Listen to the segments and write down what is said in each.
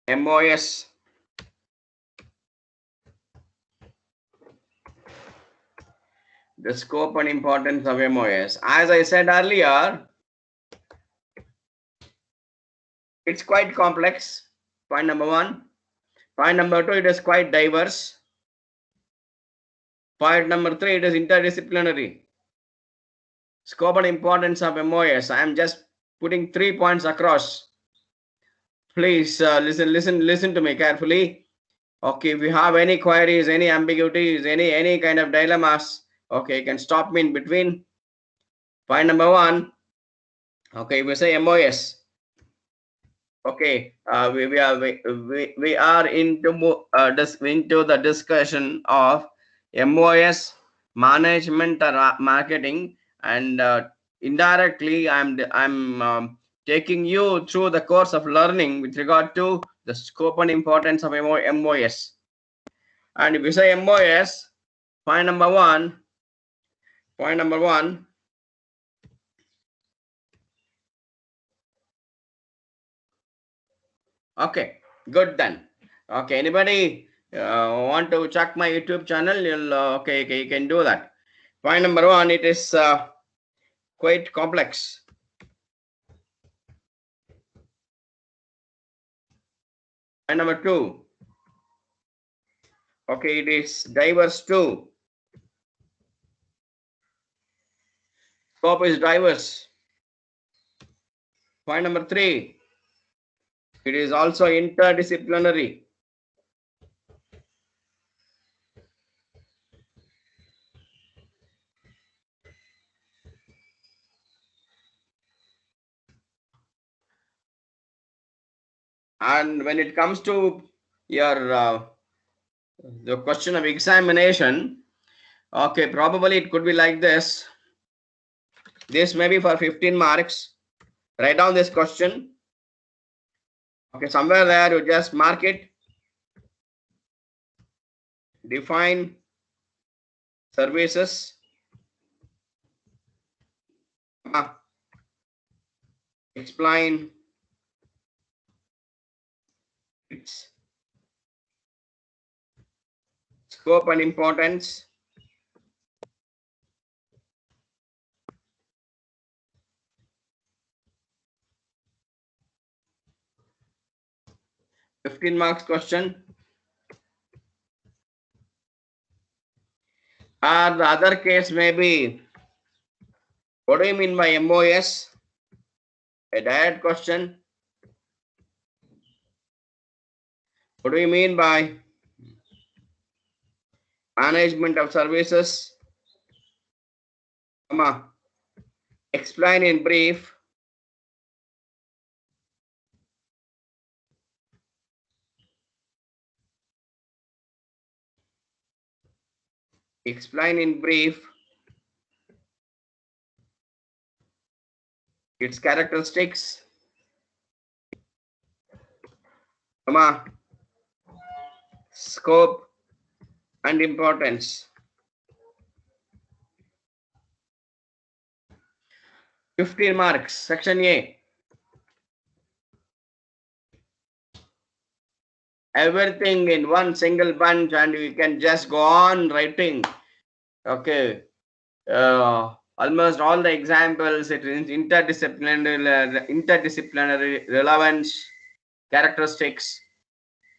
MOS. The scope and importance of MOS. As I said earlier, it's quite complex. Point number one. Point number two, it is quite diverse. Point number three, it is interdisciplinary. Scope and importance of MOS. I am just putting 3 points across. Please listen to me carefully. Okay, if you have any queries, any ambiguities, any kind of dilemmas, okay, you can stop me in between. Point number one. Okay, we say MOS. Okay, we are into the discussion of MOS, management or marketing, and indirectly I'm taking you through the course of learning with regard to the scope and importance of MOS. And if we say MOS, point number one. Okay, good then. Okay, anybody want to check my YouTube channel? You'll okay, you can do that. Point number one, it is quite complex. Point number two, okay, it is diverse too. Scope is diverse. Point number three, it is also interdisciplinary. And when it comes to your the question of examination, okay, probably it could be like this. This may be for 15 marks. Write down this question. Okay, somewhere there you just mark it. Define services. Explain its scope and importance. (15 marks question. Or the other case may be, what do you mean by MOS? A direct question. What do you mean by management of services? Explain in brief. Explain in brief its characteristics. Scope and importance. 15 marks, section A. Everything in one single bunch, and we can just go on writing. Okay, almost all the examples, it is interdisciplinary relevance, characteristics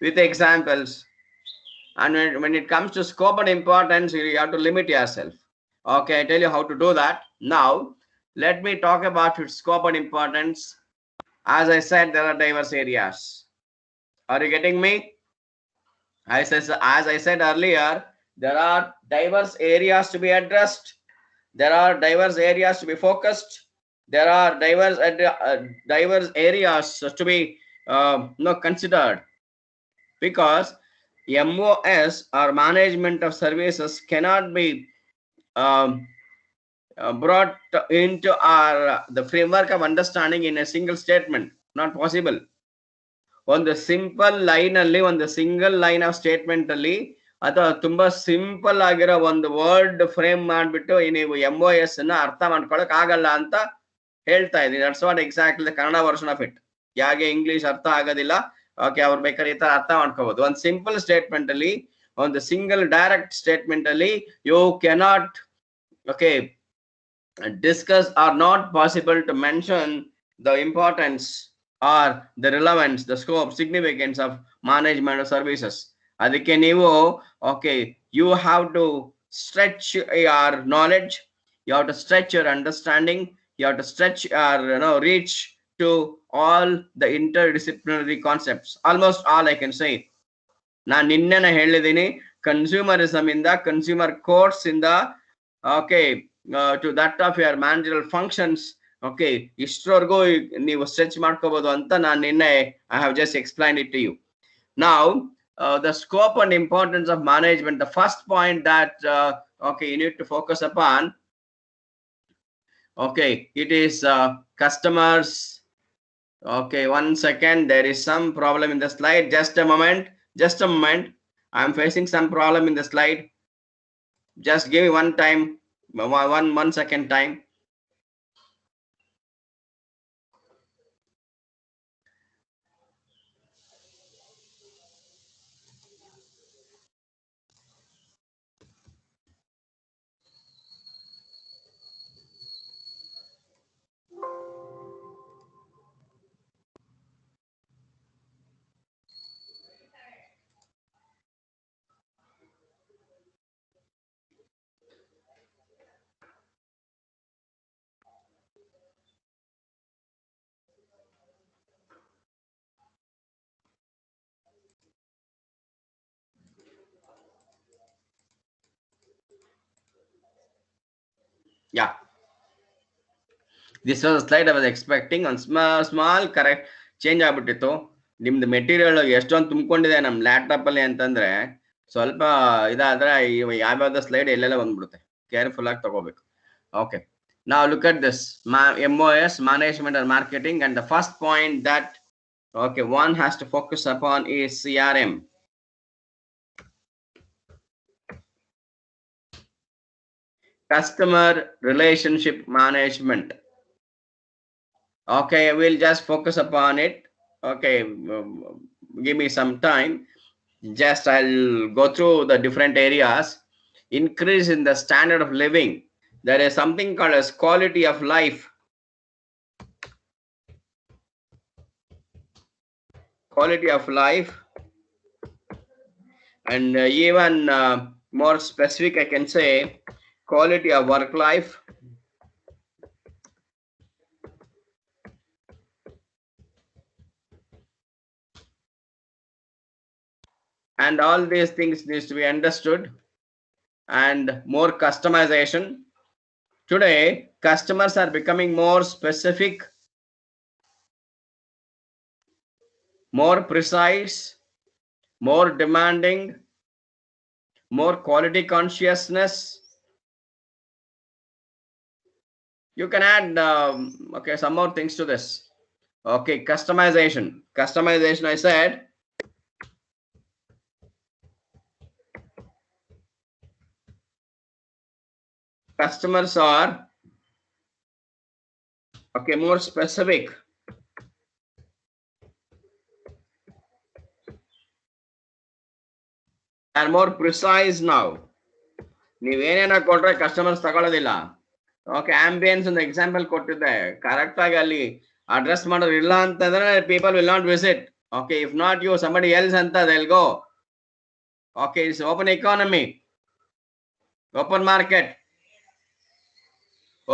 with examples. And when it comes to scope and importance, you have to limit yourself. Okay, I tell you how to do that. Now, let me talk about its scope and importance. As I said, there are diverse areas. Are you getting me? As I said earlier, there are diverse areas to be addressed. There are diverse areas to be focused. There are diverse areas to be considered. Because MOS or management of services cannot be brought into the framework of understanding in a single statement. Not possible. ಒಂದು simple line ಅಲ್ಲಿ ಒಂದು single line of statement ಅಲ್ಲಿ ಅಥವಾ ತುಂಬಾ simple ಆಗಿರೋ ಒಂದು word frame ಮಾಡ್ಬಿಟ್ಟು ನೀವು MOS ಅನ್ನ ಅರ್ಥ ಮಾಡ್ಕೊಳಕ್ ಆಗಲ್ಲ ಅಂತ ಹೇಳ್ತಾ ಇದೀನಿ. That's what exactly the Kannada version of it. ಯಾಕೆ ಇಂಗ್ಲಿಷ್ ಅರ್ಥ ಆಗೋದಿಲ್ಲ, ಓಕೆ, ಅವ್ರು ಬೇಕಾದ್ರೆ ಈ ತರ ಅರ್ಥ ಮಾಡ್ಕೋಬಹುದು. ಒಂದು ಸಿಂಪಲ್ ಸ್ಟೇಟ್ಮೆಂಟ್ ಅಲ್ಲಿ, ಒಂದು ಸಿಂಗಲ್ ಡೈರೆಕ್ಟ್ ಸ್ಟೇಟ್ಮೆಂಟ್ ಅಲ್ಲಿ you cannot discuss or not possible to mention the importance or the relevance, the scope, significance of management of services. ಅದಕ್ಕೆ ನೀವು you have to stretch your knowledge, you have to stretch your understanding, you have to stretch your reach to all the interdisciplinary concepts. Almost all I can say. ನಾನು ನಿನ್ನೆನ ಹೇಳಿದ್ದೀನಿ, consumerism ಇಂದ, consumer course ಇಂದ to that of your managerial functions, ಇಷ್ಟರವರೆಗೂ ನೀವು stretch ಮಾಡ್ಕೋಬಹುದು ಅಂತ ನಾನು ನಿನ್ನೆ I have just explained it to you. Now the scope and importance of management, the first point that you need to focus upon, it is customers. One second, there is some problem in the slide. Just a moment, I am facing some problem in the slide. Just give me one second time. Yeah, this was a slide I was expecting. On small correct change ಆಗ್ಬಿಟ್ಟಿತ್ತು. ನಿಮ್ದು material ಎಷ್ಟೊಂದು ತುಂಬಿಕೊಂಡಿದೆ ನಮ್ಮ laptop ಅಲ್ಲಿ ಅಂತಂದ್ರೆ ಸ್ವಲ್ಪ ಇದಾದ್ರೆ ಯಾವ್ಯಾವ್ದು slide ಎಲ್ಲೆಲ್ಲ ಬಂದ್ಬಿಡುತ್ತೆ. ಕೇರ್ಫುಲ್ ಆಗಿ ತಗೋಬೇಕು. Okay, now look at this MOS, management and marketing, and the first point that one has to focus upon is CRM. Customer relationship management. We'll just focus upon it. Give me some time. Just I'll go through the different areas. Increase in the standard of living. There is something called as quality of life. Quality of life, and even more specific, I can say quality of work life. And all these things needs to be understood, and more customization. Today, customers are becoming more specific, more precise, more demanding, more quality consciousness. You can add some more things to this. Customization. I said customers are more specific, are more precise now. ನೀವೇನೇನ ಕೊಟ್ರೆ customers ತಗೊಳ್ಳೋದಿಲ್ಲ. Ambience ಒಂದು example ಕೊಟ್ಟಿದ್ದೆ, correct ಆಗಿ ಅಲ್ಲಿ address ಮಾಡೋರು ಇಲ್ಲ ಅಂತಂದ್ರೆ people will not visit. If not you, somebody else ಅಂತ they'll go. It's open economy, open market,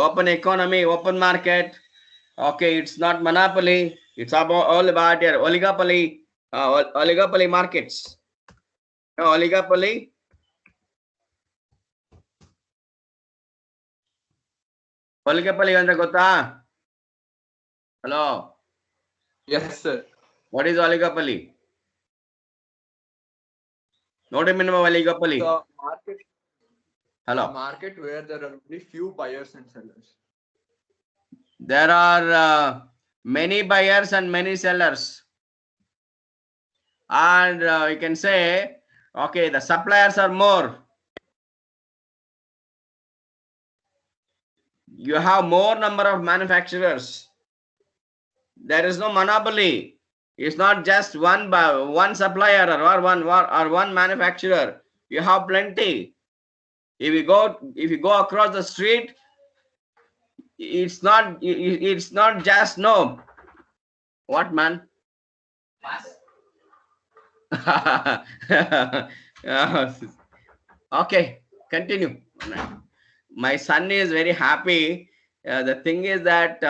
open economy, open market. It's not monopoly, it's all about your oligopoly, oligopoly markets. Oligopoly. Oligopoly ಅಂದ್ರೆ ಗೊತ್ತಾ? Hello. Yes sir. What is oligopoly? Not a minimum oligopoly. The market. Hello. A market where there are only few buyers and sellers. There are many buyers and many sellers, and you can say the suppliers are more. You have more number of manufacturers. There is no monopoly. It's not just one supplier or one manufacturer. You have plenty. If you go across the street, it's not just no. What, man? Okay, continue. My son is very happy. The thing is that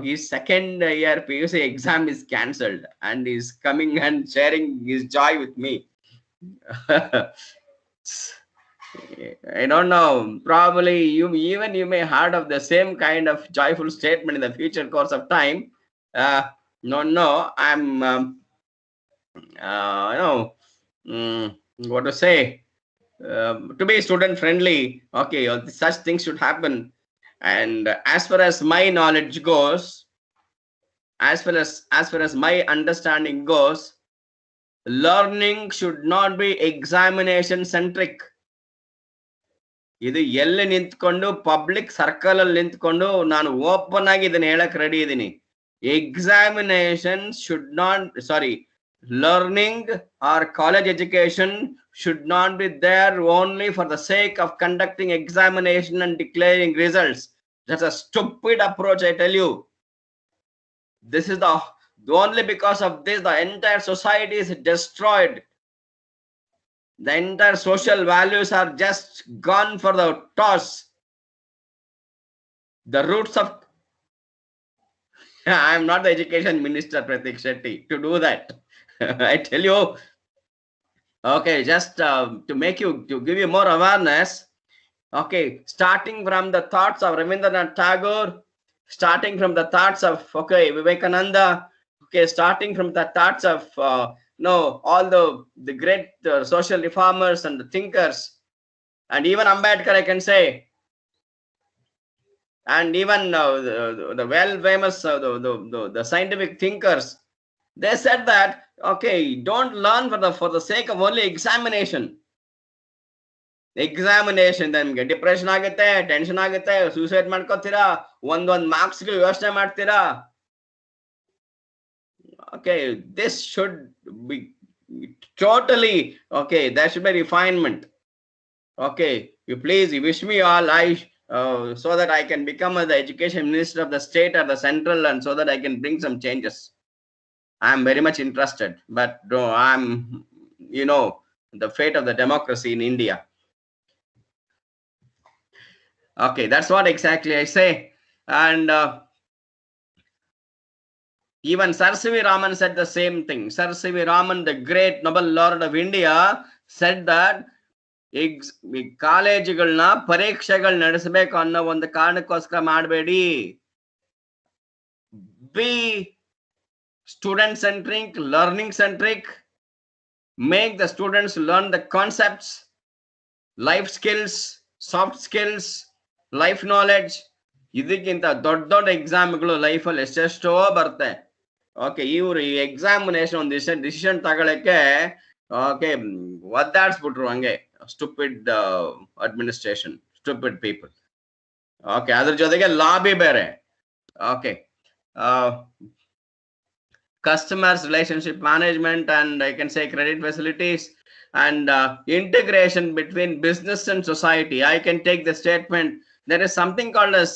his second year PUC exam is cancelled, and he's coming and sharing his joy with me. I don't know. Probably you may heard of the same kind of joyful statement in the future course of time. No, I'm no, what to say? To be student friendly. Okay, such things should happen. And as far as my knowledge goes, as far as my understanding goes, learning should not be examination centric. ಇದು ಎಲ್ಲಿ ನಿಂತ್ಕೊಂಡು public circle ಅಲ್ಲಿ ನಿಂತ್ಕೊಂಡು ನಾನು open ಆಗಿ ಇದನ್ನ ಹೇಳಕ್ ready ಇದ್ದೀನಿ. Examination should not learning or college education should not be there only for the sake of conducting examination and declaring results. That's a stupid approach, I tell you. This is the only because of this the entire society is destroyed. The entire social values are just gone for the toss. The roots of I am not the education minister, Pratik Shetty, to do that. I tell you. Okay, just to give you more awareness. Okay, starting from the thoughts of Rabindranath Tagore, starting from the thoughts of Vivekananda, okay, starting from the thoughts of all the great social reformers and the thinkers, and even Ambedkar, I can say, and even the well famous the scientific thinkers. They said that, okay, don't learn for the sake of only examination. ನಿಮ್ಗೆ depression ಆಗುತ್ತೆ, tension ಆಗುತ್ತೆ, suicide ಮಾಡ್ಕೋತೀರಾ, ಒಂದೊಂದು marks ಯೋಚನೆ ಮಾಡ್ತೀರಾ. Okay, this should be totally okay. There should be refinement. Okay, you wish me all so that I can become the education minister of the state or the central, and so that I can bring some changes. I am very much interested, but I'm, the fate of the democracy in India. Okay, that's what exactly I say. And even Sir C.V. Raman said the same thing. Sir C.V. Raman, the great Nobel laureate of India, said that ಕಾಲೇಜುಗಳನ್ನ ಪರೀಕ್ಷೆಗಳು ನಡೆಸಬೇಕು ಅನ್ನೋ ಒಂದು ಕಾರಣಕ್ಕೋಸ್ಕರ ಮಾಡಬೇಡಿ. Be student centric, learning centric. Make the students learn the concepts, life skills, soft skills, life knowledge. ಇದಕ್ಕಿಂತ ದೊಡ್ಡ ಎಕ್ಸಾಮ್ಗಳು ಲೈಫಲ್ಲಿ ಎಷ್ಟೆಷ್ಟೋ ಬರುತ್ತೆ. ಓಕೆ, ಇವರು ಈ ಎಕ್ಸಾಮಿನೇಷನ್ ಒಂದು ಡಿಸಿಷನ್ ತಗೊಳಕ್ಕೆ ಓಕೆ ಒದ್ದಾಡ್ಸ್ಬಿಟ್ರು ಹಂಗೆ. Stupid administration, stupid people. Okay, ಅದ್ರ ಜೊತೆಗೆ ಲಾಬಿ ಬೇರೆ. Okay, customers relationship management, and I can say credit facilities, and integration between business and society. I can take the statement. There is something called as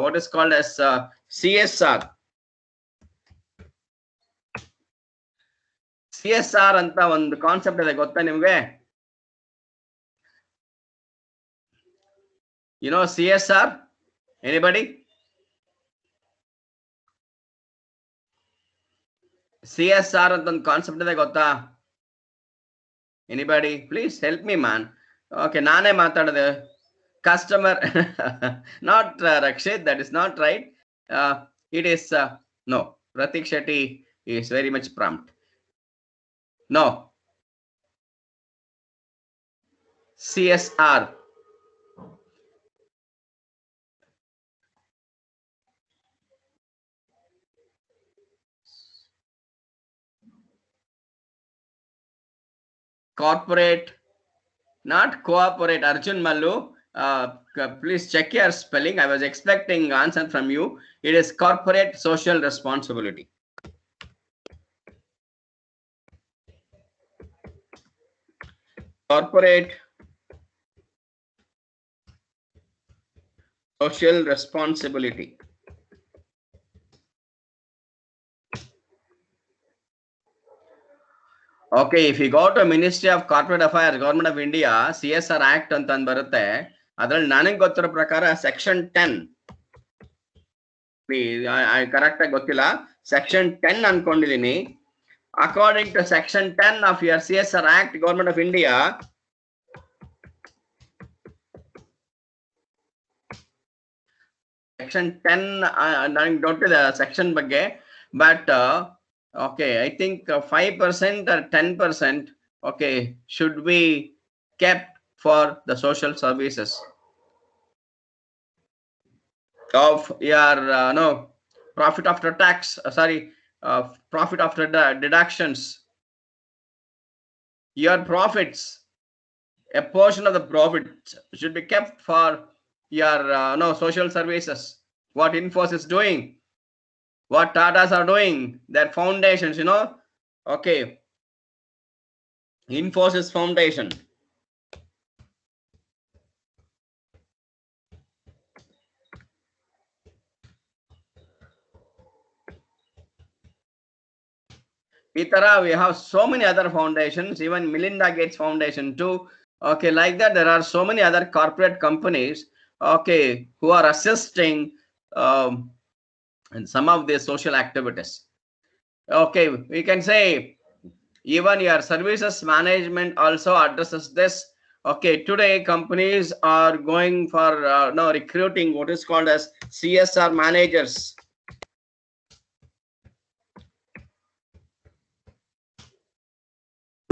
what is called as CSR. CSR ಅಂತ ಒಂದು concept ಇದೆ, ಗೊತ್ತಾ ನಿಮ್ಗೆ? You know CSR? Anybody? CSR ಅಂತ ಒಂದು concept ಇದೆ, ಗೊತ್ತಾ? Anybody? Please help me, man. Okay, ನಾನೇ ಮಾತಾಡದೆ. Customer, not Rakshit, that is not right. It is no. Pratik Shetty is very much prompt. No. CSR. Corporate, not cooperate. Arjun Mallu, please check your spelling. I was expecting answer from you. It is corporate social responsibility. corporate social responsibility. Okay, if you go to Ministry of Corporate Affairs, Government of India, CSR Act ಅಂತ ಬರುತ್ತೆ. ಅದ್ರಲ್ಲಿ ನನಗೆ ಗೊತ್ತಿರೋ ಪ್ರಕಾರ section 10 correct ಆಗಿ ಗೊತ್ತಿಲ್ಲ, section 10 ಅನ್ಕೊಂಡಿದೀನಿ. According to section 10 of your CSR Act, Government of India, section 10 ನನಗೆ ಗೊತ್ತಿದೆ ಸೆಕ್ಷನ್ ಬಗ್ಗೆ, but okay, I think 5% or 10%, okay, should be kept for the social services of your no profit after tax, profit after deductions. Your profits, a portion of the profit should be kept for your no social services. What Infosys is doing, what Tatas are doing, their foundations, you know. Okay, Infosys Foundation. Itara, we have so many other foundations, even Melinda Gates Foundation too. Okay, like that, there are so many other corporate companies, okay, who are assisting in some of their social activities. Okay, we can say even your services management also addresses this. Okay, today companies are going for now recruiting what is called as CSR managers.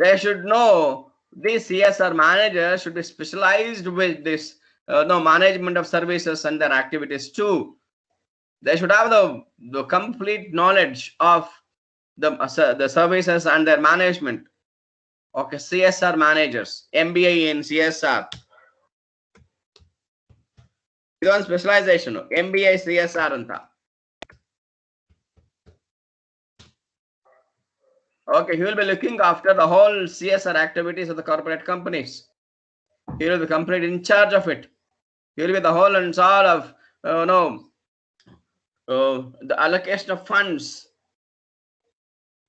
They should know these CSR managers should be specialized with this no management of services and their activities too. They should have the complete knowledge of the services and their management. Okay, CSR managers, MBA in CSR. Idon specialization, MBA CSR anta. Okay, he will be looking after the whole CSR activities of the corporate companies. He will be complete in charge of it. He will be the whole and all of the allocation of funds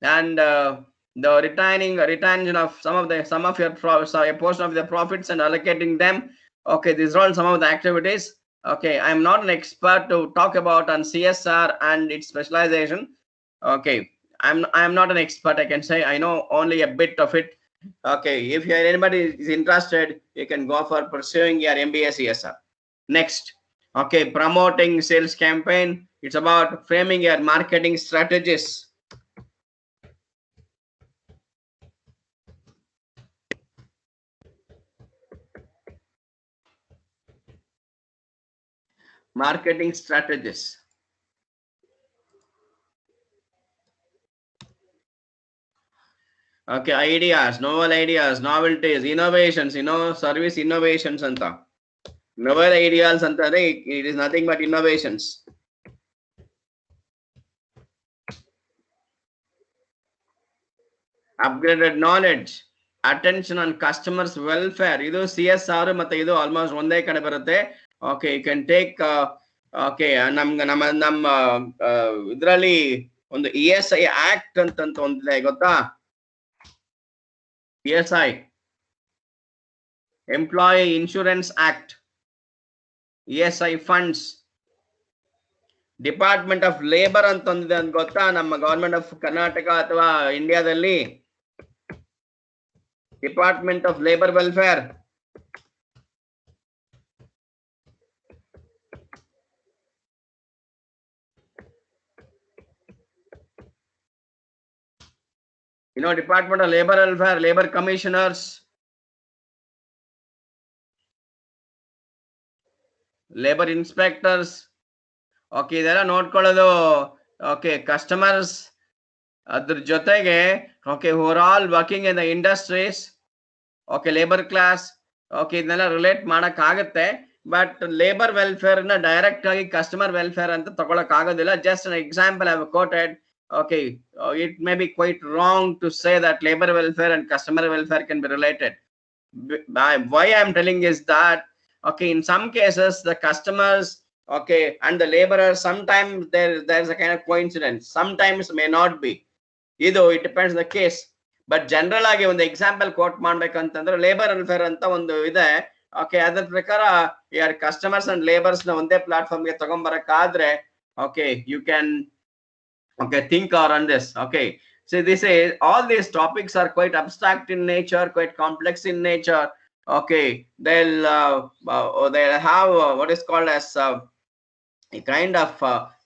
and the retention of some of your a portion of the profits and allocating them. Okay, these are all some of the activities. Okay, I am not an expert to talk about on CSR and its specialization. Okay, I am not an expert. I can say I know only a bit of it. Okay, if anybody is interested, you can go for pursuing your MBA CSR. Next, okay, promoting sales campaign. It's about framing your marketing strategies. Marketing strategies. Okay, ideas, novel ideas, novelties, innovations, service innovations anta. Novel ideas antare, it is nothing but innovations. Upgraded knowledge, attention on customers welfare. Idu CSR ಮತ್ತೆ ಇದು almost ಒಂದೇ ಕಡೆ ಬರುತ್ತೆ. Okay, you can take okay, ನಮ್ಮ ಇದರಲ್ಲಿ ಒಂದು ESI act ಅಂತ ಒಂದಿದೆ ಗೊತ್ತಾ? ESI, Employee Insurance Act, ESI funds, Department of Labor ಅಂತ ಒಂದಿದೆ ಅಂತ ಗೊತ್ತಾ? ನಮ್ಮ ಗವರ್ಮೆಂಟ್ ಆಫ್ ಕರ್ನಾಟಕ ಅಥವಾ ಇಂಡಿಯಾದಲ್ಲಿ Department of Labor Welfare. Department of Labor Welfare, Labor Commissioners, Labor Inspectors. Okay, ಇದೆಲ್ಲ ನೋಡ್ಕೊಳ್ಳೋದು. Okay, customers ಅದ್ರ ಜೊತೆಗೆ okay, who are all working in the industries. Okay, labor class. Okay, ಇದನ್ನೆಲ್ಲ ರಿಲೇಟ್ ಮಾಡಕ್ ಆಗುತ್ತೆ, ಬಟ್ ಲೇಬರ್ ವೆಲ್ಫೇರ್ ನ direct ಆಗಿ customer welfare ಅಂತ ತಗೊಳಕ್ ಆಗೋದಿಲ್ಲ. Just an example I have quoted. Okay, it may be quite wrong to say that labor welfare and customer welfare can be related, Why I'm telling is that, okay, in some cases the customers, okay, and the laborers, sometimes there's a kind of coincidence, sometimes may not be. Either it depends on the case. But general ಆಗಿ ಒಂದು example coat ಮಾಡ್ಬೇಕಂತಂದ್ರೆ labour welfare ಅಂತ ಒಂದು ಇದೆ. Okay, ಅದ್ರ ಪ್ರಕಾರ ಯಾರ್ customers and labours ನ ಒಂದೇ ಪ್ಲಾಟ್ಫಾರ್ಮ್ ಗೆ ತಗೊಂಡ್ಬರಕಾದ್ರೆ, okay, you can, okay, think or on this. Okay, so this is, all these topics are quite abstract in nature, quite complex in nature. Okay, they'll have what is called as a kind of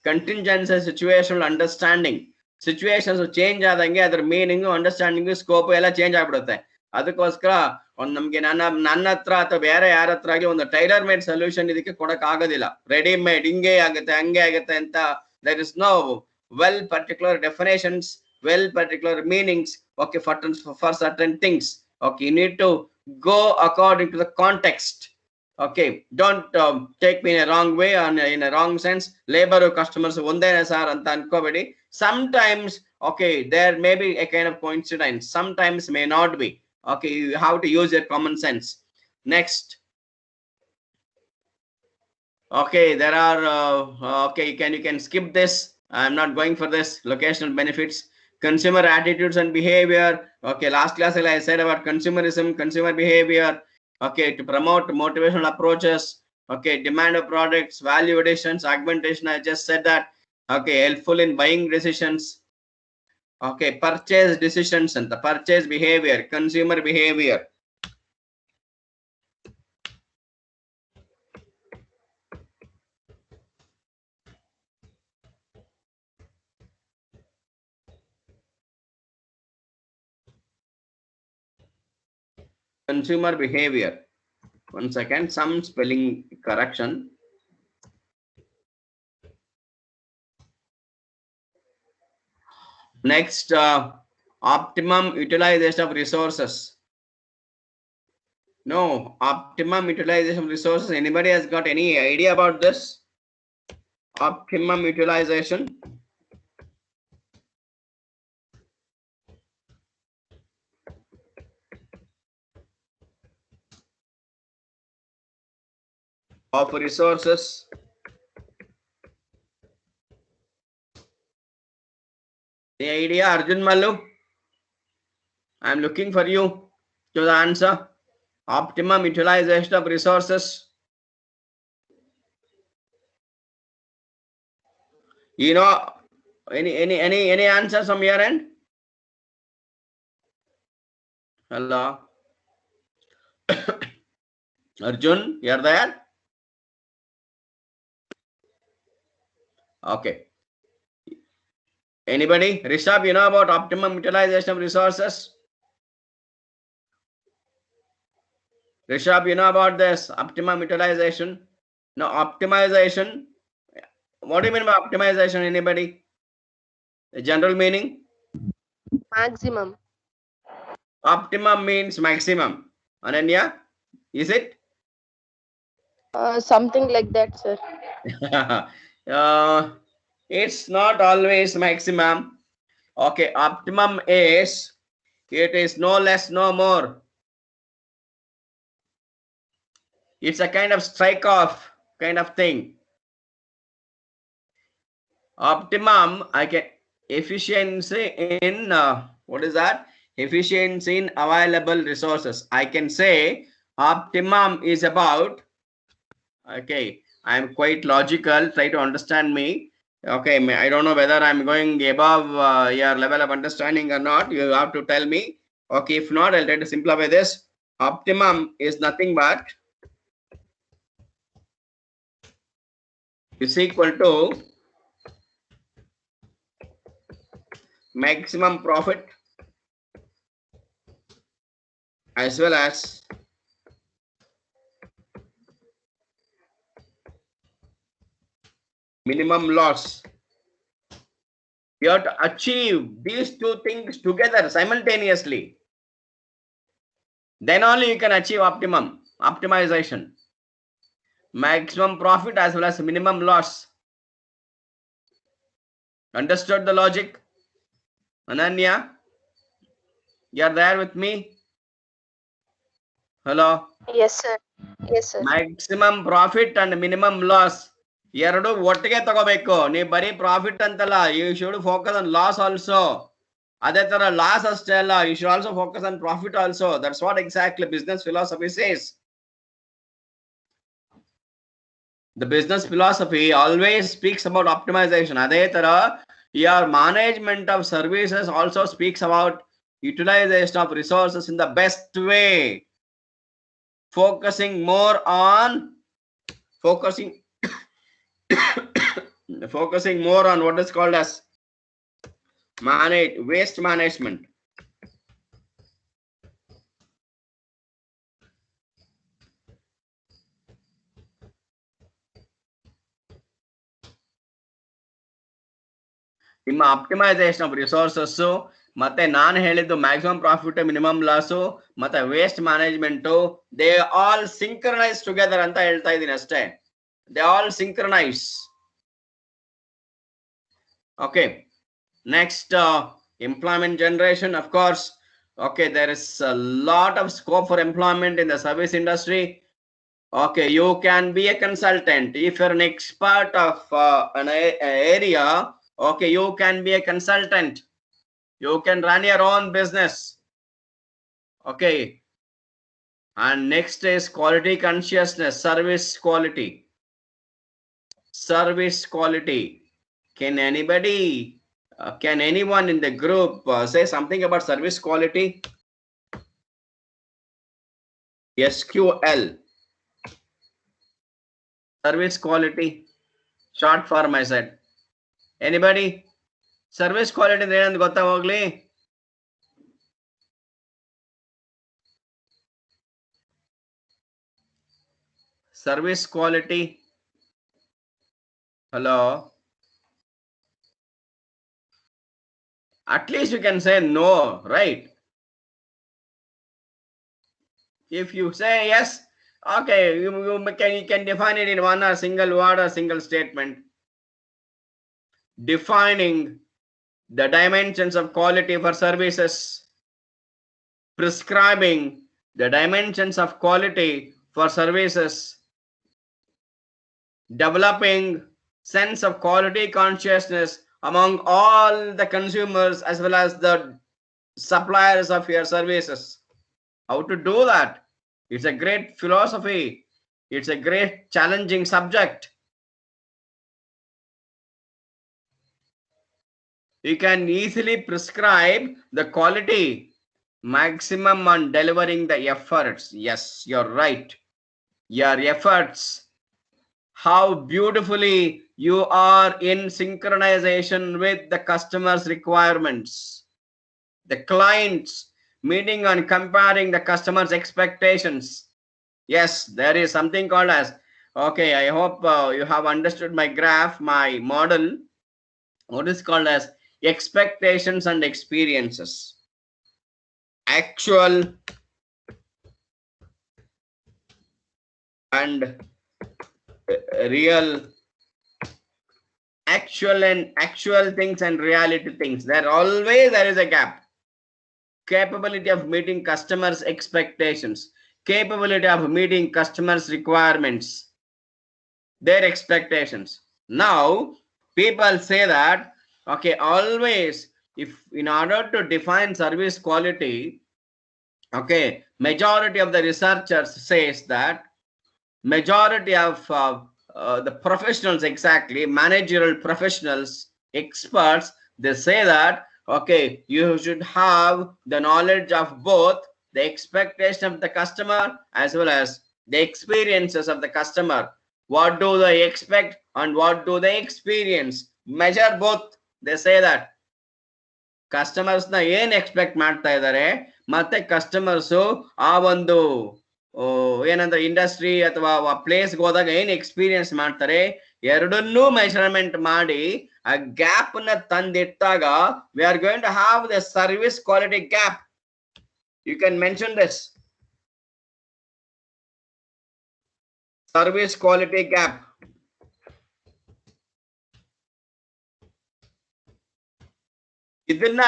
contingency situational understanding. Situations change ಆದಂಗೆ ಅದ್ರ meaning, understanding, scope ಎಲ್ಲ change ಆಗ್ಬಿಡುತ್ತೆ. ಅದಕ್ಕೋಸ್ಕರ ಒಂದು ನಮ್ಗೆ ನನ್ನ ಹತ್ರ ಅಥವಾ ಬೇರೆ ಯಾರ ಹತ್ರ ಆಗಲಿ ಒಂದು ಟೈಲರ್ ಮೇಡ್ ಸೊಲ್ಯೂಷನ್ ಇದಕ್ಕೆ ಕೊಡಕ್ ಆಗೋದಿಲ್ಲ. ರೆಡಿಮೇಡ್ ಹಿಂಗೆ ಆಗುತ್ತೆ ಹಂಗೆ ಆಗುತ್ತೆ ಅಂತ there is no well particular definitions, well particular meanings, okay, for certain things. Okay, you need to go according to the context. Okay, don't take me in a wrong way or in a wrong sense. Labor customers ondene sir anta ankobedi. Sometimes, okay, there may be a kind of coincidence, sometimes may not be. Okay, you have to use your common sense. Next, okay, there are okay, you can skip this. I'm not going for this. Locational benefits, consumer attitudes and behavior. Okay, last class I said about consumerism, consumer behavior. Okay, to promote motivational approaches. Okay, demand of products, value additions, augmentation, I just said that. Okay, helpful in buying decisions. Okay, purchase decisions and the purchase behavior, consumer behavior. Consumer behavior. One second, some spelling correction. Next, optimum utilization of resources. No, optimum utilization of resources. Anybody has got any idea about this? Optimum utilization. Of resources. The idea, Arjun Mallu? I'm looking for you to the answer. Optimum utilization of resources. You know, any answers from your end? Hello, Arjun, you're there? Okay. Anybody? Rishabh, you know about optimum utilization of resources? Rishabh, you know about this optimum utilization? No, optimization. What do you mean by optimization? Anybody? The general meaning? Maximum. Optimum means maximum. Ananya, is it? Something like that, sir. It's not always maximum. Okay, optimum is, it is no less, no more. It's a kind of strike off kind of thing. Optimum, I get efficiency in what is that? Efficiency in available resources. I can say optimum is about, okay, I'm quite logical, try to understand me. Okay, I don't know whether I'm going above your level of understanding or not. You have to tell me. Okay, if not, I'll try to simplify this. Optimum is nothing but is equal to maximum profit as well as minimum loss. You have to achieve these two things together simultaneously. Then only you can achieve optimization. Maximum profit as well as minimum loss. Understood the logic? Ananya, you are there with me? Hello. Yes, sir. Yes, sir. Maximum profit and minimum loss. ಎರಡು ಒಟ್ಟಿಗೆ ತಗೋಬೇಕು. ನೀವು ಬರೀ profit ಅಂತಲ್ಲ, you should focus on loss also. ಅದೇ ತರ loss ಅಷ್ಟೇ ಅಲ್ಲ, you should also focus on profit also. That's what exactly business philosophy says. The business philosophy always speaks about optimization. ಅದೇ ತರ your management of services also speaks about utilization of resources in the best way. Focusing more on focusing more on what is called as waste management. ನಿಮ್ಮ optimisation of resources ಮತ್ತೆ ನಾನು ಹೇಳಿದ್ದು maximum profit minimum loss ಮತ್ತೆ waste management, they all synchronise together ಅಂತ ಹೇಳ್ತಾ ಇದ್ದೀನಿ ಅಷ್ಟೇ. They all synchronise. Okay, next employment generation, of course. Okay, there is a lot of scope for employment in the service industry. Okay, you can be a consultant if you're an expert of an area. Okay, you can be a consultant. You can run your own business. Okay, and next is quality consciousness, service quality. Service quality. Can anyone in the group say something about service quality? SQL. Service quality. Short form I said. Anybody? Service quality ಏನಂತ ಗೊತ್ತಾ ಹೋಗ್ಲಿ? Service quality. Hello? At least you can say no, right? If you say yes, okay, you can define it in one or single word or single statement. Defining the dimensions of quality for services. Prescribing the dimensions of quality for services. Developing sense of quality consciousness among all the consumers as well as the suppliers of your services. How to do that? It's a great philosophy. It's a great challenging subject. You can easily prescribe the quality maximum on delivering the efforts. Yes, you're right. Your efforts, how beautifully you are in synchronization with the customer's requirements. The clients meeting and comparing the customer's expectations. Yes, there is something called as, okay, I hope you have understood my graph, my model. What is called as expectations and experiences. Actual and real. Actual things and reality things. There is a gap. Capability of meeting customers' expectations. Capability of meeting customers' requirements. Their expectations. Now, people say that, okay, always, if in order to define service quality, okay, majority of the researchers says that majority of the professionals, exactly, managerial professionals, experts, they say that, okay, you should have the knowledge of both the expectation of the customer as well as the experiences of the customer. What do they expect and what do they experience? Measure both. They say that customers na ಏನ್ expect ಮಾಡ್ತಾ ಇದ್ದಾರೆ ಮತ್ತೆ customers ಆ ಒಂದು ಏನಂದ್ರೆ industry ಅಥವಾ ಪ್ಲೇಸ್ಗೆ ಹೋದಾಗ ಏನ್ ಎಕ್ಸ್ಪೀರಿಯನ್ಸ್ ಮಾಡ್ತಾರೆ, ಎರಡನ್ನೂ ಮೆಷರ್ಮೆಂಟ್ ಮಾಡಿ ಆ ಗ್ಯಾಪ್ ನ ತಂದಿಟ್ಟಾಗ we are going to have the service quality gap. You can mention this. Service quality gap. ಇದನ್ನ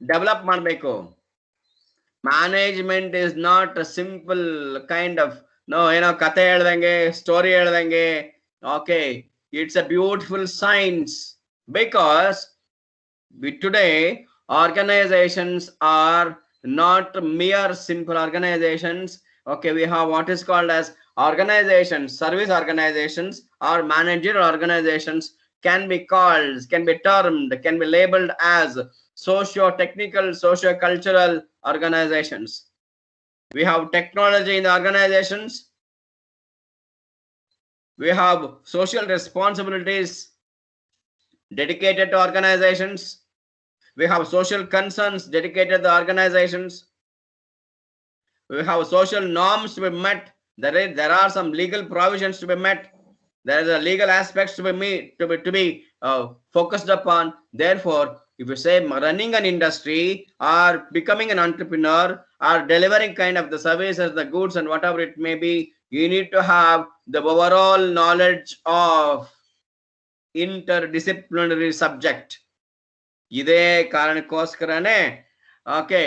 ಡೆವಲಪ್ ಮಾಡಬೇಕು. Management is not a simple kind of, no, kate heldange, story heldange. Okay, it's a beautiful science, because today organizations are not mere simple organizations. Okay, we have what is called as organizations, service organizations or managerial organizations, can be called, can be termed, can be labeled as socio-technical, socio-cultural organizations. We have technology in the organizations. We have social responsibilities dedicated to organizations. We have social concerns dedicated to the organizations. We have social norms to be met. There are some legal provisions to be met. There is a legal aspects to be focused upon. Therefore, if you say running an industry or becoming an entrepreneur or delivering kind of the services, the goods and whatever it may be, you need to have the overall knowledge of interdisciplinary subject. ಇದೇ ಕಾರಣಕ್ಕೋಸ್ಕರನೇ okay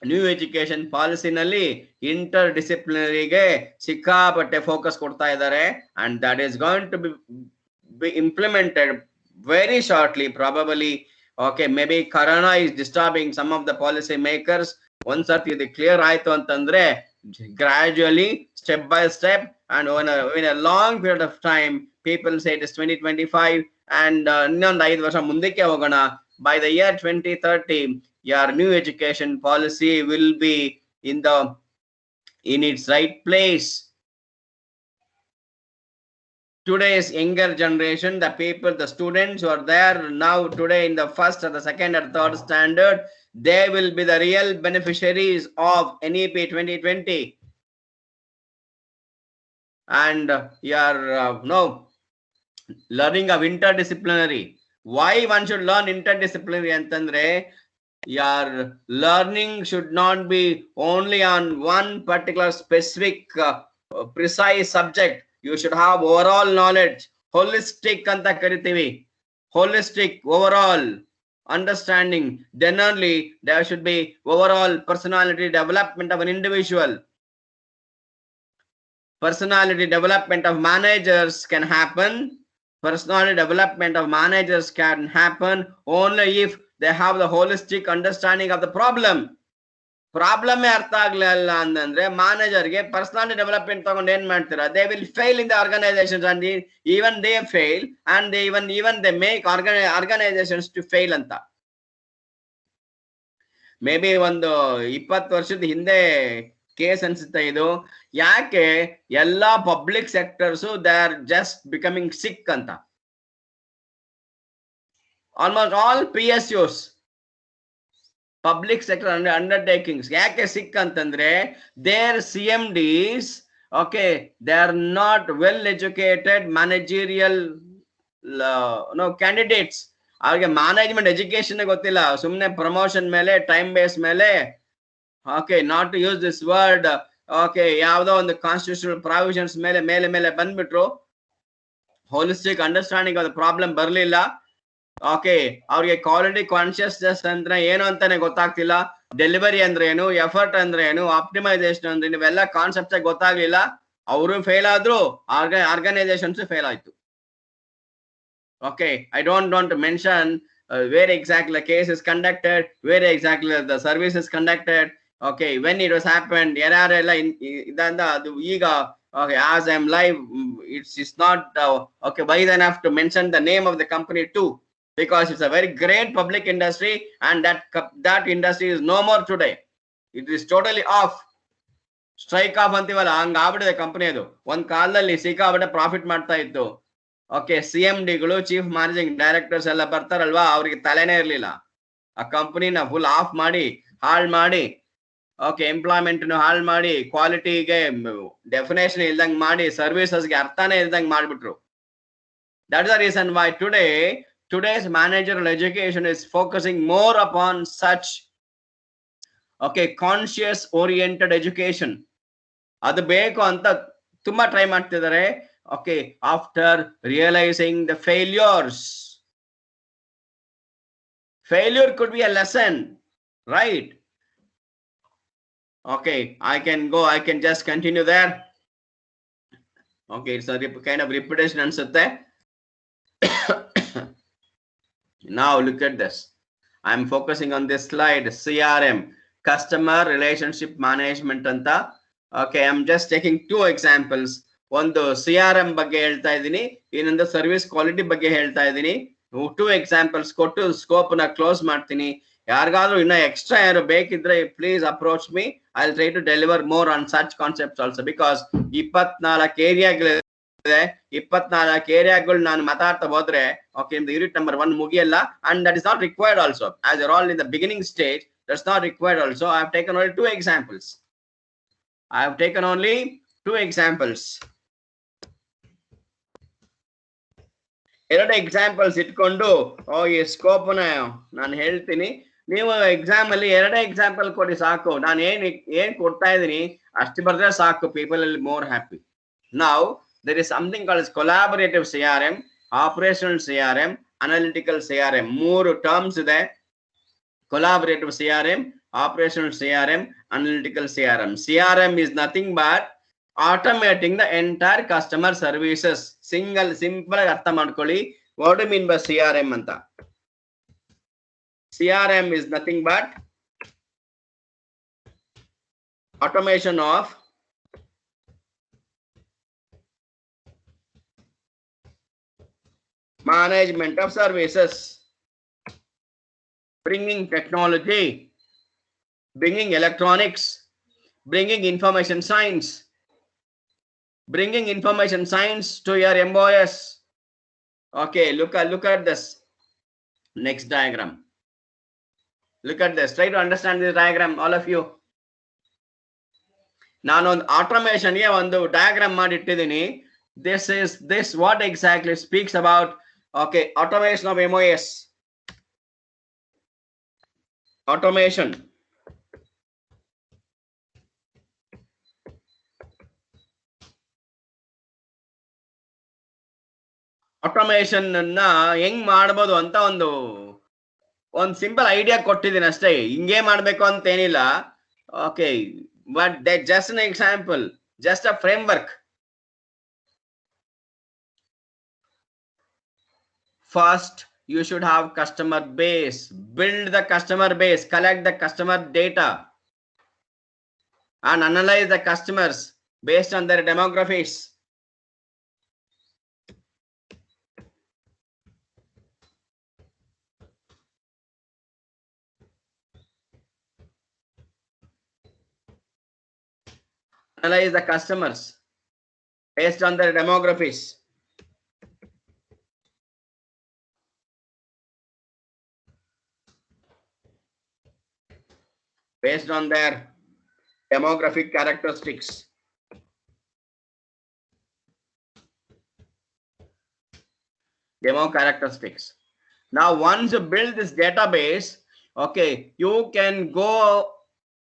new education ಪಾಲಿಸಿನಲ್ಲಿ ಇಂಟರ್ ಡಿಸಿಪ್ಲಿನರಿಗೆ ಸಿಕ್ಕಾಪಟ್ಟೆ focus ಕೊಡ್ತಾ ಇದ್ದಾರೆ. And that is going to be implemented very shortly probably. Okay, maybe corona is disturbing some of the policy makers. ಒಂದ್ಸರ್ತಿ ಇದು ಕ್ಲಿಯರ್ ಆಯ್ತು ಅಂತಂದ್ರೆ gradually, step by step, and in a long period of time, people say it is 2025 and ಇನ್ನೊಂದು 5 ವರ್ಷ ಮುಂದಕ್ಕೆ ಹೋಗೋಣ. By the year 2030, your new education policy will be in its right place. Today's younger generation, the people, the students who are there now today in the first or the second or third standard, they will be the real beneficiaries of NEP 2020. And you are learning of interdisciplinary. Why one should learn interdisciplinary antandre, your learning should not be only on one particular specific precise subject. You should have overall knowledge, holistic anta karitivi, holistic overall understanding. Then only there should be overall personality development of an individual. Personality development of managers can happen. Personality development of managers can happen only if they have the holistic understanding of the problem. Problem ಅರ್ಥ ಆಗ್ಲಿಲ್ಲ ಅಂತಂದ್ರೆ ಮ್ಯಾನೇಜರ್ಗೆ personality development ತಗೊಂಡು ಏನ್ ಮಾಡ್ತೀರಾ? They will fail in the organisations and even they fail and even they make organizations to fail ಅಂತ. May be ಒಂದು 20 ವರ್ಷದ ಹಿಂದೆ ಕೇಸ್ ಅನ್ಸುತ್ತೆ ಇದು. ಯಾಕೆ ಎಲ್ಲಾ public sectors they are just becoming sick ಅಂತ. Almost all PSUs, public sector undertakings, ಯಾಕೆ ಸಿಕ್ ಅಂತಂದ್ರೆ their CMDs, okay, they are not well educated managerial candidates. ಅವ್ರಿಗೆ ಮ್ಯಾನೇಜ್ಮೆಂಟ್ ಎಜುಕೇಶನ್ ಗೊತ್ತಿಲ್ಲ, ಸುಮ್ನೆ ಪ್ರಮೋಷನ್ ಮೇಲೆ, ಟೈಮ್ ಬೇಸ್ ಮೇಲೆ, okay, not to use this word, okay, ಯಾವ್ದೋ ಒಂದು ಕಾನ್ಸ್ಟಿಟ್ಯೂಷನಲ್ ಪ್ರಾವಿಷನ್ಸ್ ಮೇಲೆ ಬಂದ್ಬಿಟ್ರು. Holistic understanding of the problem ಬರ್ಲಿಲ್ಲ. ಓಕೆ, ಅವ್ರಿಗೆ ಕ್ವಾಲಿಟಿ ಕಾನ್ಶಿಯಸ್ನೆಸ್ ಅಂದ್ರೆ ಏನು ಅಂತಾನೆ ಗೊತ್ತಾಗ್ತಿಲ್ಲ. ಡೆಲಿವರಿ ಅಂದ್ರೆ ಏನು, ಎಫರ್ಟ್ ಅಂದ್ರೆ ಏನು, ಆಪ್ಟಿಮೈಸೇಷನ್ ಅಂದ್ರೆ ಇವೆಲ್ಲ ಕಾನ್ಸೆಪ್ಟ್ ಗೊತ್ತಾಗ್ಲಿಲ್ಲ. ಅವರು ಫೇಲ್ ಆದ್ರು, ಆರ್ಗನೈಸೇಷನ್ಸ್ ಫೇಲ್ ಆಯ್ತು. Okay, I don't want to mention where exactly the case is conducted, where exactly the service is conducted. Okay, when it was happened, okay, as I'm live, it's not okay wise enough to mention the name of the company too, because it's a very great public industry and that industry is no more today. It is totally off. Strike off ಅಂತೀವಲ್ಲ, ಹಂಗ ಆಗ್ಬಿಟ್ಟಿದೆ company. ಅದು ಒಂದ್ ಕಾಲದಲ್ಲಿ ಸಿಕ್ಕಾಬಿಟ್ಟೆ profit ಮಾಡ್ತಾ ಇತ್ತು. Okay, CMDಗಳು, chief managing directors ಎಲ್ಲ ಬರ್ತಾರಲ್ವಾ, ಅವ್ರಿಗೆ ತಲೆನೇ ಇರ್ಲಿಲ್ಲ. ಆ ಕಂಪನಿನ ಫುಲ್ ಆಫ್ ಮಾಡಿ, ಹಾಳು ಮಾಡಿ, ಓಕೆ, ಎಂಪ್ಲಾಯ್ಮೆಂಟ್ ಹಾಳು ಮಾಡಿ, ಕ್ವಾಲಿಟಿಗೆ ಡೆಫಿನೇಷನ್ ಇಲ್ದಂಗ್ ಮಾಡಿ, ಸರ್ವಿಸಸ್ಗೆ ಅರ್ಥನೇ ಇಲ್ದಂಗ್ ಮಾಡ್ಬಿಟ್ರು. That is the reason why today's managerial education is focusing more upon such, okay, conscious oriented education. ಅದು ಬೇಕು ಅಂತ ತುಂಬಾ ಟ್ರೈ ಮಾಡ್ತಿದ್ದಾರೆ. Okay, after realizing the failures. Failure could be a lesson, right? Okay, I can go. I can just continue there. Okay, it's a kind of repetition ansutte. Now look at this. I'm focusing on this slide. CRM, customer relationship management anta. Okay, I'm just taking two examples. ಒಂದು CRM ಬಗ್ಗೆ ಹೇಳ್ತಾ ಇದ್ದೀನಿ, ಇನ್ನೊಂದು service quality ಬಗ್ಗೆ ಹೇಳ್ತಾ ಇದ್ದೀನಿ. Two examples ಕೊಟ್ಟು scope ನ ಕ್ಲೋಸ್ ಮಾಡ್ತೀನಿ. ಯಾರಿಗಾದ್ರೂ ಇನ್ನ ಎಕ್ಸ್ಟ್ರಾ ಯಾರು ಬೇಕಿದ್ರೆ please approach me. I will try to deliver more on such concepts also, because 24 ಏರಿಯಾಗಳು 24 ಏರಿಯಾಗಳು ನಾನು ಮಾತಾಡ್ತಾ ಹೋದ್ರೆ ಓಕೆ ಯೂನಿಟ್ ನಂಬರ್ 1 ಮುಗಿಯಲ್ಲ. And that is not required also, as you are all in the beginning stage. That's not required also. I have taken only two examples. I have taken only two examples. ಎರಡು examples ಇಟ್ಕೊಂಡು ಈ scope ನಾನು ಹೇಳ್ತೀನಿ. ನೀವು exam ಅಲ್ಲಿ ಎರಡೇ example ಕೊಡಿ ಸಾಕು. ನಾನು ಏನ್ ಕೊಡ್ತಾ ಇದ್ದೀನಿ ಅಷ್ಟು ಬರ್ದ್ರೆ ಸಾಕು. ಪೀಪಲ್ ಅಲ್ಲಿ more happy. Now there is something called as collaborative CRM, operational CRM, analytical CRM. ಮೂರು ಟರ್ಮ್ಸ್ ಇದೆ. collaborative CRM, operational CRM, analytical CRM. CRM is nothing but automating the entire customer services. Simple ಅರ್ಥ ಮಾಡ್ಕೊಳ್ಳಿ. What do you mean by CRM ಅಂತ? CRM is nothing but automation of management of services, bringing technology, bringing electronics, bringing information science to your MOS. Okay, look at this next diagram. Look at this. Try to understand this diagram, all of you. ನಾನು ಒಂದು automation ಗೆ ಒಂದು diagram ಮಾಡಿಟ್ಟಿದ್ದೀನಿ. This what exactly speaks about okay automation of MOS. Automation. Automation ಅನ್ನ ಹೆಂಗ್ ಮಾಡ್ಬೋದು ಅಂತ ಒಂದು simple idea ಕೊಟ್ಟಿದ್ದೀನಿ ಅಷ್ಟೇ. ಹಿಂಗೆ ಮಾಡ್ಬೇಕು ಅಂತ ಏನಿಲ್ಲ. Okay, but that just an example, just a framework. First you should have customer base. Build the customer base, collect the customer data and analyze the customers based on their demographics. Analyze the customers based on their demographics. Based on their demographic characteristics. Now once you build this database, okay, you can go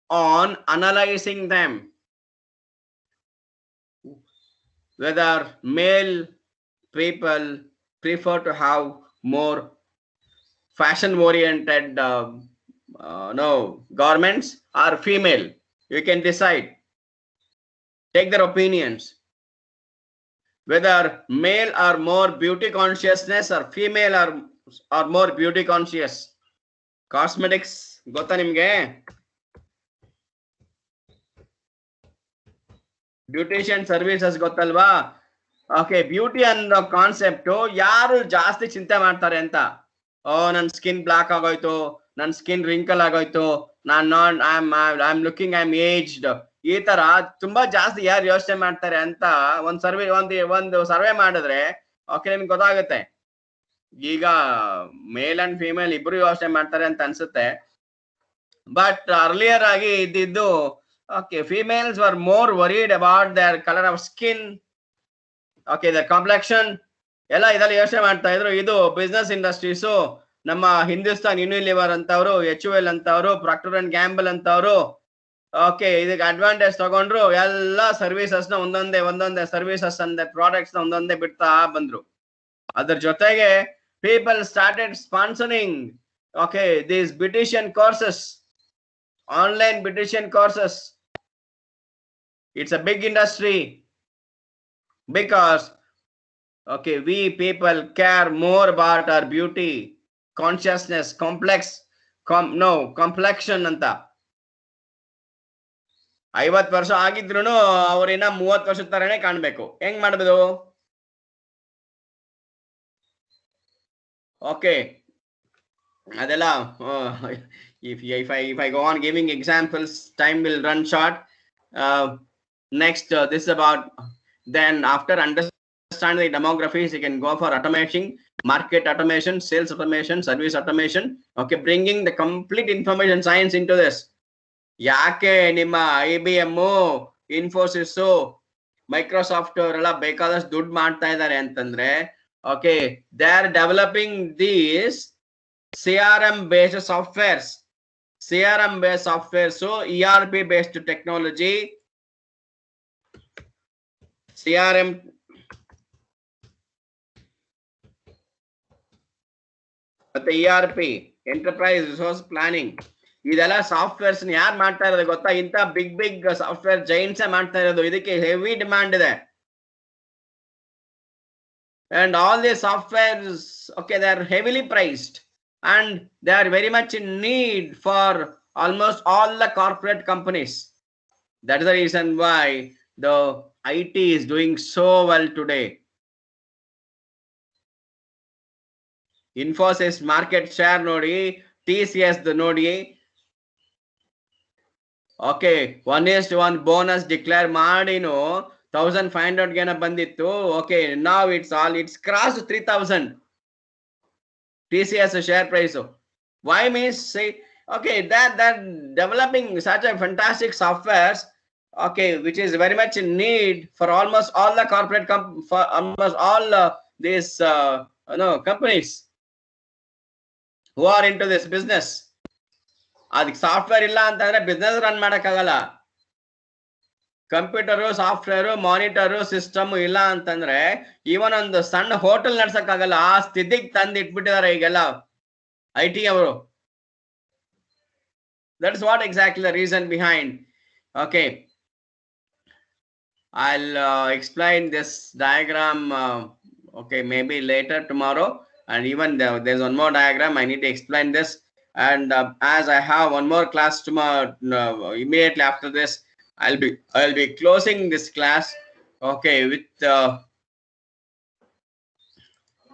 on analyzing them, whether male people prefer to have more fashion oriented garments or female. You can decide, take their opinions, whether male are more beauty consciousness or female are more beauty conscious. Cosmetics gotta nimge? Beautician services ಗೊತ್ತಲ್ವಾ? Okay, beauty ಅನ್ನೋ concept ಯಾರು ಜಾಸ್ತಿ ಚಿಂತೆ ಮಾಡ್ತಾರೆ ಅಂತ. ನನ್ skin block ಆಗೋಯ್ತು, ನನ್ ಸ್ಕಿನ್ ರಿಂಕಲ್ ಆಗೋಯ್ತು, I am looking I am aged, ಈ ತರ ತುಂಬಾ ಜಾಸ್ತಿ ಯಾರು ಯೋಚನೆ ಮಾಡ್ತಾರೆ ಅಂತ ಒಂದು ಸರ್ವೆ ಮಾಡಿದ್ರೆ ಓಕೆ ನಿಮ್ಗೆ ಗೊತ್ತಾಗುತ್ತೆ. ಈಗ ಮೇಲ್ ಅಂಡ್ ಫಿಮೇಲ್ ಇಬ್ರು ಯೋಚನೆ ಮಾಡ್ತಾರೆ ಅಂತ ಅನ್ಸುತ್ತೆ. ಬಟ್ ಅರ್ಲಿಯರ್ ಆಗಿ ಇದ್ದಿದ್ದು okay, females were more worried about their color of skin, okay, their complexion. ಎಲ್ಲ ಇದೆಲ್ಲ ಯೋಚನೆ ಮಾಡ್ತಾ ಇದ್ರು. ಇದು ಬಿಸ್ನೆಸ್ ಇಂಡಸ್ಟ್ರೀಸ್, ನಮ್ಮ ಹಿಂದೂಸ್ತಾನ್ ಯೂನಿಲಿವರ್ ಅಂತವ್ರು, HUL ಅಂತವ್ರು, ಪ್ರಾಕ್ಟರ್ ಅಂಡ್ ಗ್ಯಾಂಬಲ್ ಅಂತವ್ರು ಓಕೆ ಇದಕ್ಕೆ ಅಡ್ವಾಂಟೇಜ್ ತಗೊಂಡ್ರು. ಎಲ್ಲ ಸರ್ವಿಸಸ್ ನ ಒಂದೊಂದೇ ಸರ್ವಿಸಸ್ ಅಂಡ್ ಪ್ರಾಡಕ್ಟ್ಸ್ ನ ಒಂದೊಂದೇ ಬಿಡ್ತಾ ಬಂದ್ರು. ಅದ್ರ ಜೊತೆಗೆ people started sponsoring okay these beautician courses, online beautician courses. It's a big industry because, okay, we people care more about our beauty, consciousness, complexion ಅಂತ. 50 ವರ್ಷ ಆಗಿದ್ರು ಅವ್ರೇನ 30 ವರ್ಷದ ತರನೇ ಕಾಣ್ಬೇಕು. ಹೆಂಗ್ ಮಾಡ್ಬೋದು? ಓಕೆ, ಅದೆಲ್ಲ if I go on giving examples, time will run short. Next, this is about, then after understanding the demographies, you can go for automation, market automation, sales automation, service automation. Okay, bringing the complete information science into this. ಯಾಕೆ ನಿಮ್ಮ IBM, Infosys, Microsoft ಅವರೆಲ್ಲ ಬೇಕಾದಷ್ಟು ದುಡ್ಡು ಮಾಡ್ತಾ ಇದ್ದಾರೆ ಅಂತಂದ್ರೆ, okay, they R developing these CRM based softwares, CRM based software, so ERP based technology, CRM, ಮತ್ತೆ ERP, enterprise resource planning, ಇದೆಲ್ಲ ಸಾಫ್ಟ್ವೇರ್ಸ್ ಯಾರು ಮಾಡ್ತಾ ಇರೋದು ಗೊತ್ತಾ? ಇಂಥ ಬಿಗ್ ಸಾಫ್ಟ್ವೇರ್ ಜೈಂಟ್ಸ್ ಮಾಡ್ತಾ ಇರೋದು. ಇದಕ್ಕೆ ಹೆವಿ ಡಿಮಾಂಡ್ ಇದೆ. And all these softwares, okay, they are heavily priced and they are very much in need for almost all the corporate companies. That is the reason why the IT is doing so well today. Infosys market share nodi, TCS the nodi. Okay, 1:1 bonus declare madino 1500 gena bandittu. Okay, now it's crossed 3000. TCS share price. Why means, say, okay, that developing such a fantastic softwares, okay, which is very much in need for almost all the corporate for almost all these companies who are into this business. ಅದಕ್ಕೆ software ಇಲ್ಲ ಅಂತಂದ್ರೆ business run ಮಾಡಕ್ಕಾಗಲ್ಲ. Computer, software, monitor, system ಇಲ್ಲ ಅಂತಂದ್ರೆ even ಒಂದು ಸಣ್ಣ hotel ನಡ್ಸಕ್ಕಾಗಲ್ಲ. ಆ ಸ್ಥಿತಿಗೆ ತಂದು ಇಟ್ಬಿಟ್ಟಿದ್ದಾರೆ ಈಗೆಲ್ಲ IT ಅವರು. That's what exactly the reason behind. Okay, I'll explain this diagram, okay, maybe later tomorrow, and even there's one more diagram I need to explain this. And as I have one more class tomorrow, immediately after this, I'll be closing this class, okay, with